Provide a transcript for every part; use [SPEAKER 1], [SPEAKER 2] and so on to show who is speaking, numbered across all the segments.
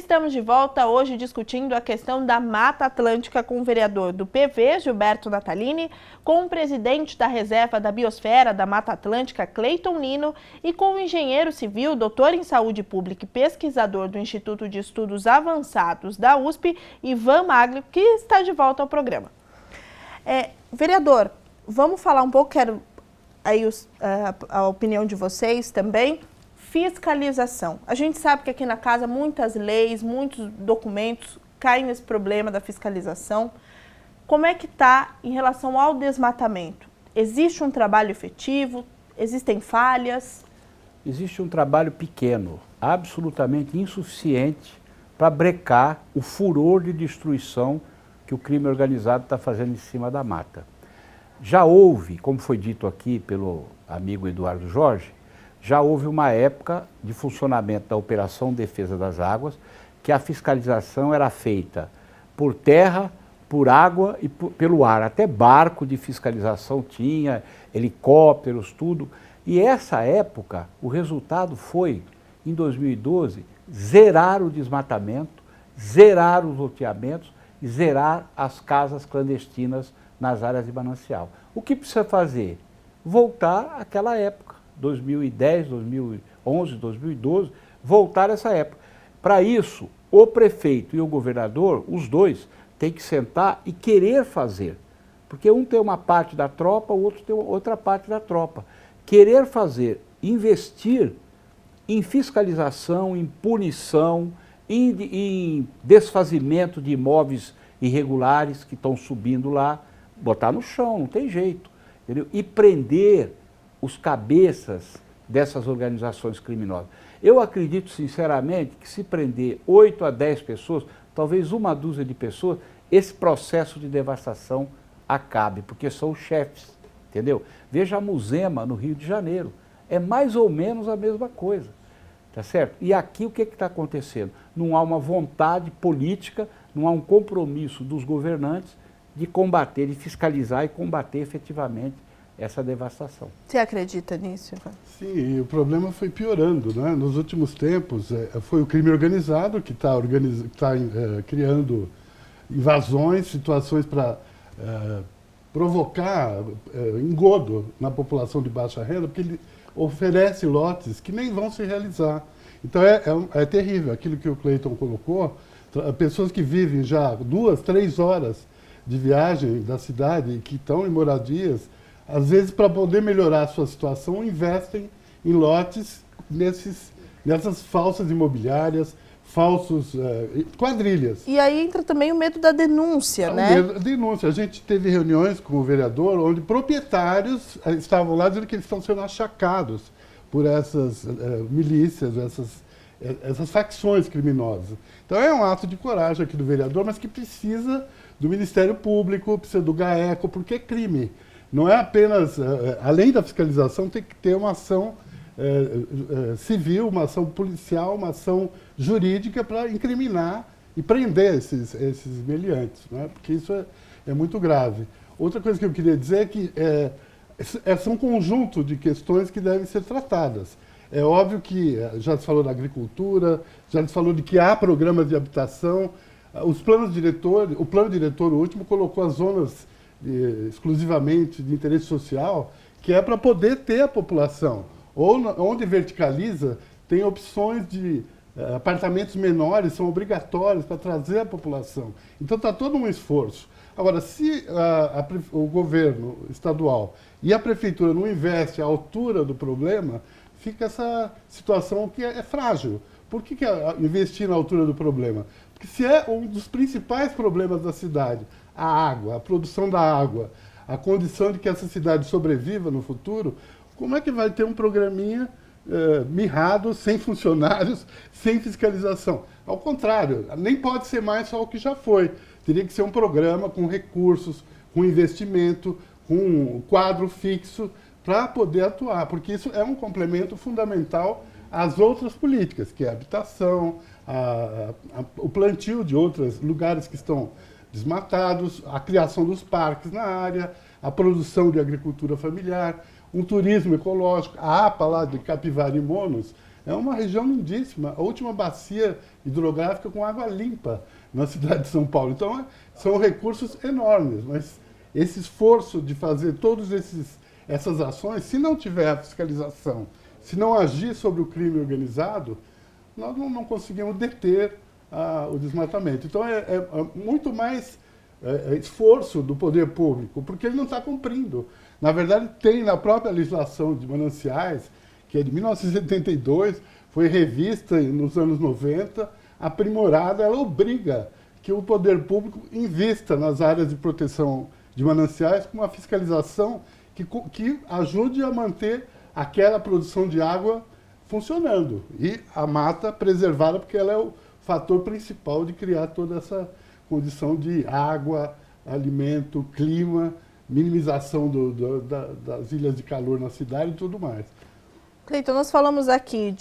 [SPEAKER 1] estamos de volta hoje discutindo a questão da Mata Atlântica com o vereador do PV, Gilberto Natalini, com o presidente da Reserva da Biosfera da Mata Atlântica, Cleiton Nino, e com o engenheiro civil, doutor em saúde pública e pesquisador do Instituto de Estudos Avançados da USP, Ivan Maglio, que está de volta ao programa. Vereador, vamos falar um pouco, quero aí a opinião de vocês também. Fiscalização. A gente sabe que aqui na casa muitas leis, muitos documentos caem nesse problema da fiscalização. Como é que está em relação ao desmatamento? Existe um trabalho efetivo? Existem falhas?
[SPEAKER 2] Existe um trabalho pequeno, absolutamente insuficiente para brecar o furor de destruição que o crime organizado está fazendo em cima da mata. Já houve, como foi dito aqui pelo amigo Eduardo Jorge, já houve uma época de funcionamento da Operação Defesa das Águas, que a fiscalização era feita por terra, por água e pelo ar. Até barco de fiscalização tinha, helicópteros, tudo. E essa época, o resultado foi, em 2012, zerar o desmatamento, zerar os loteamentos e zerar as casas clandestinas nas áreas de manancial. O que precisa fazer? Voltar àquela época. 2010, 2011, 2012, voltar a essa época. Para isso, o prefeito e o governador, os dois, têm que sentar e querer fazer. Porque um tem uma parte da tropa, o outro tem outra parte da tropa. Querer fazer, investir em fiscalização, em punição, em desfazimento de imóveis irregulares que estão subindo lá, botar no chão, não tem jeito. Entendeu? E prender os cabeças dessas organizações criminosas. Eu acredito sinceramente que se prender 8 a 10 pessoas, talvez uma dúzia de pessoas, esse processo de devastação acabe, porque são os chefes, entendeu? Veja a Muzema no Rio de Janeiro, é mais ou menos a mesma coisa, tá certo? E aqui o que está acontecendo? Não há uma vontade política, não há um compromisso dos governantes de combater, de fiscalizar e combater efetivamente essa devastação.
[SPEAKER 1] Você acredita nisso, Ivan?
[SPEAKER 3] Sim, e o problema foi piorando, né? Nos últimos tempos, foi o crime organizado que está criando invasões, situações para provocar engodo na população de baixa renda, porque ele oferece lotes que nem vão se realizar. Então é terrível aquilo que o Cleiton colocou, pessoas que vivem já 2, 3 horas de viagem da cidade, que estão em moradias, às vezes, para poder melhorar a sua situação, investem em lotes nessas falsas imobiliárias, falsos quadrilhas.
[SPEAKER 1] E aí entra também o medo da denúncia, né?
[SPEAKER 3] O medo da denúncia. A gente teve reuniões com o vereador, onde proprietários estavam lá dizendo que eles estão sendo achacados por essas milícias, essas facções criminosas. Então é um ato de coragem aqui do vereador, mas que precisa do Ministério Público, precisa do GAECO, porque é crime. Não é apenas, além da fiscalização, tem que ter uma ação civil, uma ação policial, uma ação jurídica para incriminar e prender esses meliantes, né? Porque isso é muito grave. Outra coisa que eu queria dizer é que são um conjunto de questões que devem ser tratadas. É óbvio que já se falou da agricultura, já se falou de que há programas de habitação, os planos diretores, o plano diretor último colocou as zonas exclusivamente de interesse social, que é para poder ter a população. Ou onde verticaliza, tem opções de apartamentos menores, são obrigatórios para trazer a população. Então está todo um esforço. Agora, se o governo estadual e a prefeitura não investem à altura do problema, fica essa situação que é frágil. Por que investir na altura do problema? Porque se é um dos principais problemas da cidade, a água, a produção da água, a condição de que essa cidade sobreviva no futuro, como é que vai ter um programinha mirrado, sem funcionários, sem fiscalização? Ao contrário, nem pode ser mais só o que já foi. Teria que ser um programa com recursos, com investimento, com um quadro fixo para poder atuar, porque isso é um complemento fundamental às outras políticas, que é a habitação, o plantio de outros lugares que estão desmatados, a criação dos parques na área, a produção de agricultura familiar, um turismo ecológico. A APA lá de Capivari e Monos É uma região lindíssima, a última bacia hidrográfica com água limpa na cidade de São Paulo. Então, são recursos enormes, mas esse esforço de fazer todas essas ações, se não tiver a fiscalização, se não agir sobre o crime organizado, nós não conseguimos deter o desmatamento. Então, é muito mais esforço do poder público, porque ele não está cumprindo. Na verdade, tem na própria legislação de mananciais, que é de 1972, foi revista nos anos 90, aprimorada, ela obriga que o poder público invista nas áreas de proteção de mananciais com uma fiscalização que ajude a manter aquela produção de água funcionando. E a mata preservada, porque ela é o fator principal de criar toda essa condição de água, alimento, clima, minimização das ilhas de calor na cidade e tudo mais.
[SPEAKER 1] Cleiton, nós falamos aqui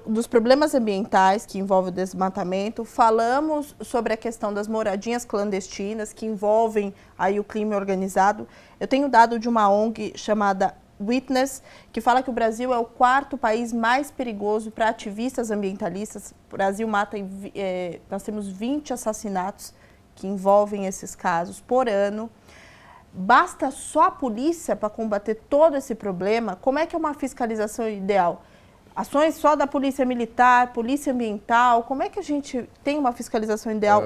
[SPEAKER 1] dos problemas ambientais que envolvem o desmatamento, falamos sobre a questão das moradinhas clandestinas que envolvem aí o crime organizado. Eu tenho dado de uma ONG chamada Witness, que fala que o Brasil é o 4º país mais perigoso para ativistas ambientalistas. O Brasil nós temos 20 assassinatos que envolvem esses casos por ano. Basta só a polícia para combater todo esse problema? Como é que é uma fiscalização ideal? Ações só da polícia militar, polícia ambiental? Como é que a gente tem uma fiscalização ideal,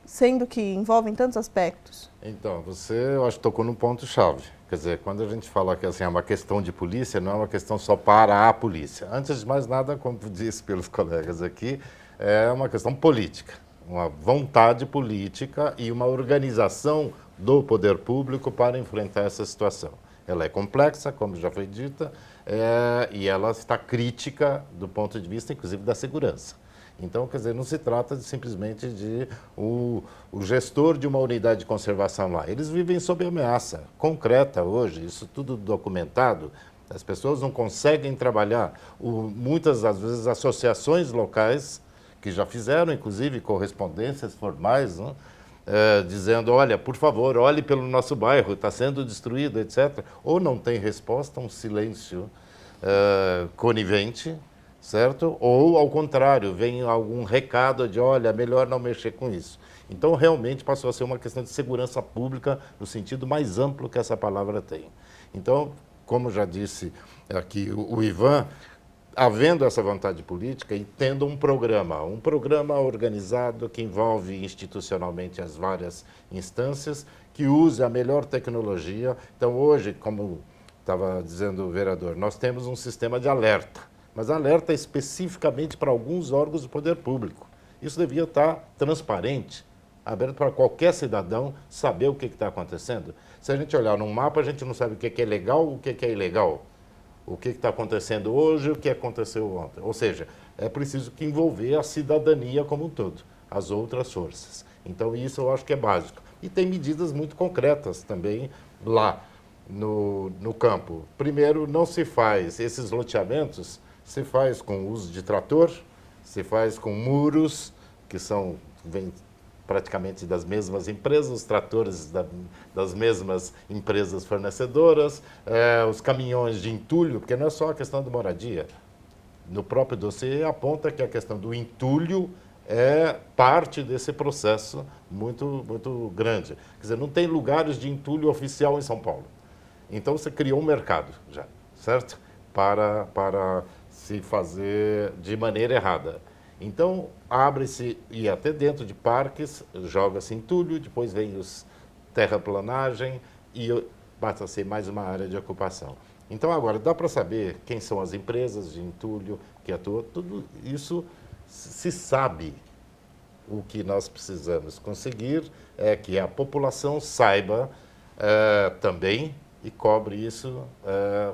[SPEAKER 1] sendo que envolve tantos aspectos?
[SPEAKER 4] Então, eu acho que tocou num ponto-chave. Quer dizer, quando a gente fala que assim, é uma questão de polícia, não é uma questão só para a polícia. Antes de mais nada, como disse pelos colegas aqui, é uma questão política, uma vontade política e uma organização do poder público para enfrentar essa situação. Ela é complexa, como já foi dita, e ela está crítica do ponto de vista, inclusive, da segurança. Então, quer dizer, não se trata simplesmente de o gestor de uma unidade de conservação lá. Eles vivem sob ameaça concreta hoje, isso tudo documentado. As pessoas não conseguem trabalhar. Muitas das vezes, associações locais, que já fizeram, inclusive, correspondências formais, né? Dizendo, olha, por favor, olhe pelo nosso bairro, está sendo destruído, etc. Ou não tem resposta, um silêncio conivente, certo? Ou, ao contrário, vem algum recado de, olha, melhor não mexer com isso. Então, realmente passou a ser uma questão de segurança pública no sentido mais amplo que essa palavra tem. Então, como já disse aqui o Ivan, havendo essa vontade política e tendo um programa organizado que envolve institucionalmente as várias instâncias, que use a melhor tecnologia. Então, hoje, como estava dizendo o vereador, nós temos um sistema de alerta, mas alerta especificamente para alguns órgãos do poder público. Isso devia estar transparente, aberto para qualquer cidadão saber o que está acontecendo. Se a gente olhar num mapa, a gente não sabe o que é legal, o que é ilegal. O que está acontecendo hoje e o que aconteceu ontem. Ou seja, é preciso que envolver a cidadania como um todo, as outras forças. Então, isso eu acho que é básico. E tem medidas muito concretas também lá no campo. Primeiro, não se faz esses loteamentos, se faz com o uso de trator, se faz com muros, que vêm praticamente das mesmas empresas, os tratores das mesmas empresas fornecedoras, os caminhões de entulho, porque não é só a questão da moradia. No próprio dossiê aponta que a questão do entulho é parte desse processo muito, muito grande. Quer dizer, não tem lugares de entulho oficial em São Paulo. Então, você criou um mercado já, certo? Para se fazer de maneira errada. Então, abre-se, e até dentro de parques, joga-se entulho, depois vem os terraplanagem e passa a ser mais uma área de ocupação. Então, agora, dá para saber quem são as empresas de entulho que atuam, tudo isso se sabe. O que nós precisamos conseguir é que a população saiba também e cobre isso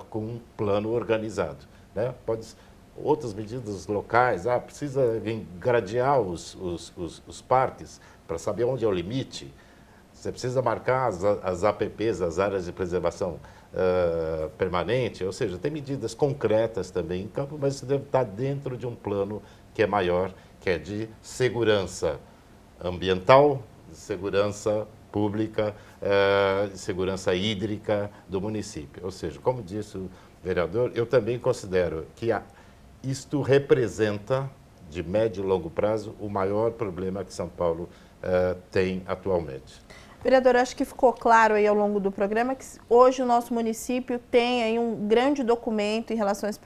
[SPEAKER 4] com um plano organizado, né? Outras medidas locais, precisa gradear os parques para saber onde é o limite. Você precisa marcar as APPs, as áreas de preservação permanente, ou seja, tem medidas concretas também em campo, mas isso deve estar dentro de um plano que é maior, que é de segurança ambiental, de segurança pública, de segurança hídrica do município. Ou seja, como disse o vereador, eu também considero que isto representa, de médio e longo prazo, o maior problema que São Paulo tem atualmente.
[SPEAKER 1] Vereador, acho que ficou claro aí ao longo do programa que hoje o nosso município tem aí um grande documento em relação a esse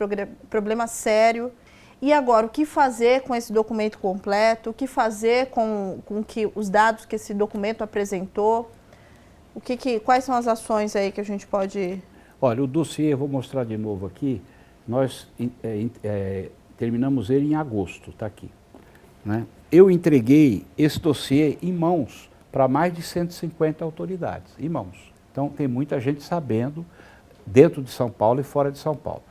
[SPEAKER 1] problema sério. E agora, o que fazer com esse documento completo? O que fazer com que os dados que esse documento apresentou? Quais são as ações aí que a gente pode...
[SPEAKER 2] Olha, o dossiê, eu vou mostrar de novo aqui, nós terminamos ele em agosto, está aqui. Né? Eu entreguei esse dossiê em mãos para mais de 150 autoridades, em mãos. Então, tem muita gente sabendo, dentro de São Paulo e fora de São Paulo.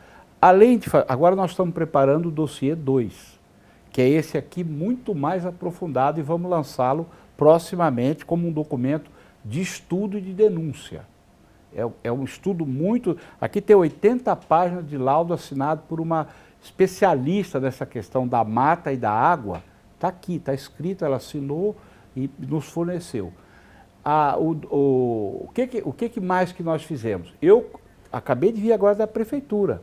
[SPEAKER 2] Além de... Agora nós estamos preparando o dossiê 2, que é esse aqui muito mais aprofundado e vamos lançá-lo proximamente como um documento de estudo e de denúncia. É um estudo muito... Aqui tem 80 páginas de laudo assinado por uma especialista nessa questão da mata e da água. Está aqui, está escrito, ela assinou e nos forneceu. O que mais que nós fizemos? Eu acabei de vir agora da prefeitura.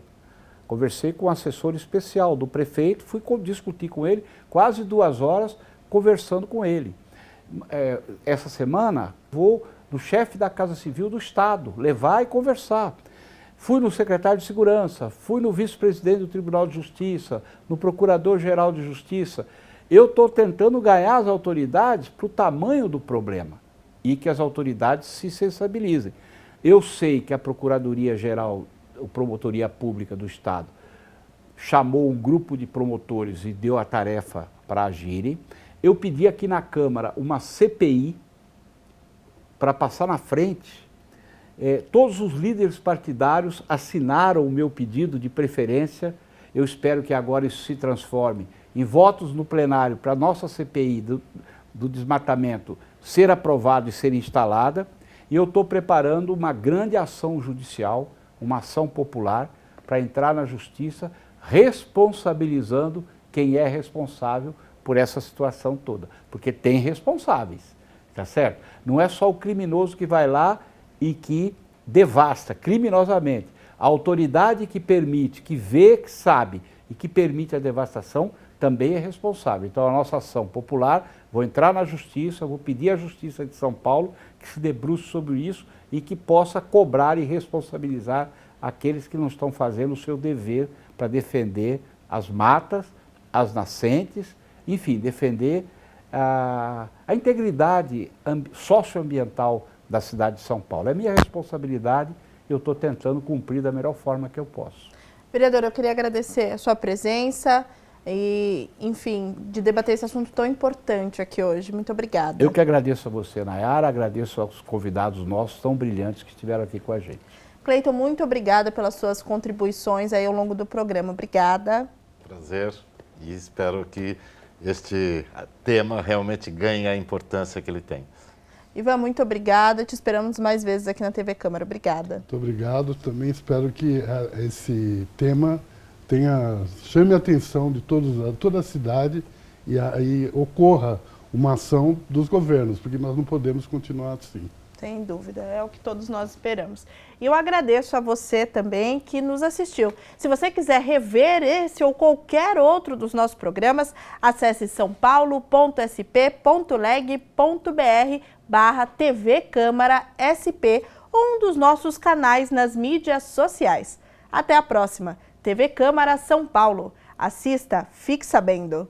[SPEAKER 2] Conversei com um assessor especial do prefeito, fui discutir com ele, quase 2 horas conversando com ele. Essa semana vou no chefe da Casa Civil do Estado, levar e conversar. Fui no secretário de Segurança, fui no vice-presidente do Tribunal de Justiça, no Procurador-Geral de Justiça. Eu estou tentando ganhar as autoridades para o tamanho do problema e que as autoridades se sensibilizem. Eu sei que a Procuradoria-Geral, a Promotoria Pública do Estado, chamou um grupo de promotores e deu a tarefa para agirem. Eu pedi aqui na Câmara uma CPI para passar na frente. Todos os líderes partidários assinaram o meu pedido de preferência. Eu espero que agora isso se transforme em votos no plenário para a nossa CPI do desmatamento ser aprovada e ser instalada. E eu estou preparando uma grande ação judicial, uma ação popular, para entrar na justiça, responsabilizando quem é responsável por essa situação toda. Porque tem responsáveis, tá certo? Não é só o criminoso que vai lá e que devasta criminosamente. A autoridade que permite, que vê, que sabe e que permite a devastação também é responsável. Então a nossa ação popular, vou entrar na justiça, vou pedir à Justiça de São Paulo que se debruce sobre isso e que possa cobrar e responsabilizar aqueles que não estão fazendo o seu dever para defender as matas, as nascentes, enfim, defender a integridade socioambiental da cidade de São Paulo. É minha responsabilidade e eu estou tentando cumprir da melhor forma que eu posso.
[SPEAKER 1] Vereador, eu queria agradecer a sua presença e, enfim, de debater esse assunto tão importante aqui hoje. Muito obrigada.
[SPEAKER 2] Eu que agradeço a você, Nayara, agradeço aos convidados nossos tão brilhantes que estiveram aqui com a gente.
[SPEAKER 1] Cleiton, muito obrigada pelas suas contribuições aí ao longo do programa. Obrigada.
[SPEAKER 4] Prazer e espero que este tema realmente ganhe a importância que ele tem.
[SPEAKER 1] Ivan, muito obrigada. Te esperamos mais vezes aqui na TV Câmara. Obrigada.
[SPEAKER 3] Muito obrigado. Também espero que esse tema chame a atenção de toda a cidade e aí ocorra uma ação dos governos, porque nós não podemos continuar assim.
[SPEAKER 1] Sem dúvida, é o que todos nós esperamos. E eu agradeço a você também que nos assistiu. Se você quiser rever esse ou qualquer outro dos nossos programas, acesse saopaulo.sp.leg.br/TV Câmara SP ou um dos nossos canais nas mídias sociais. Até a próxima. TV Câmara São Paulo. Assista, fique sabendo.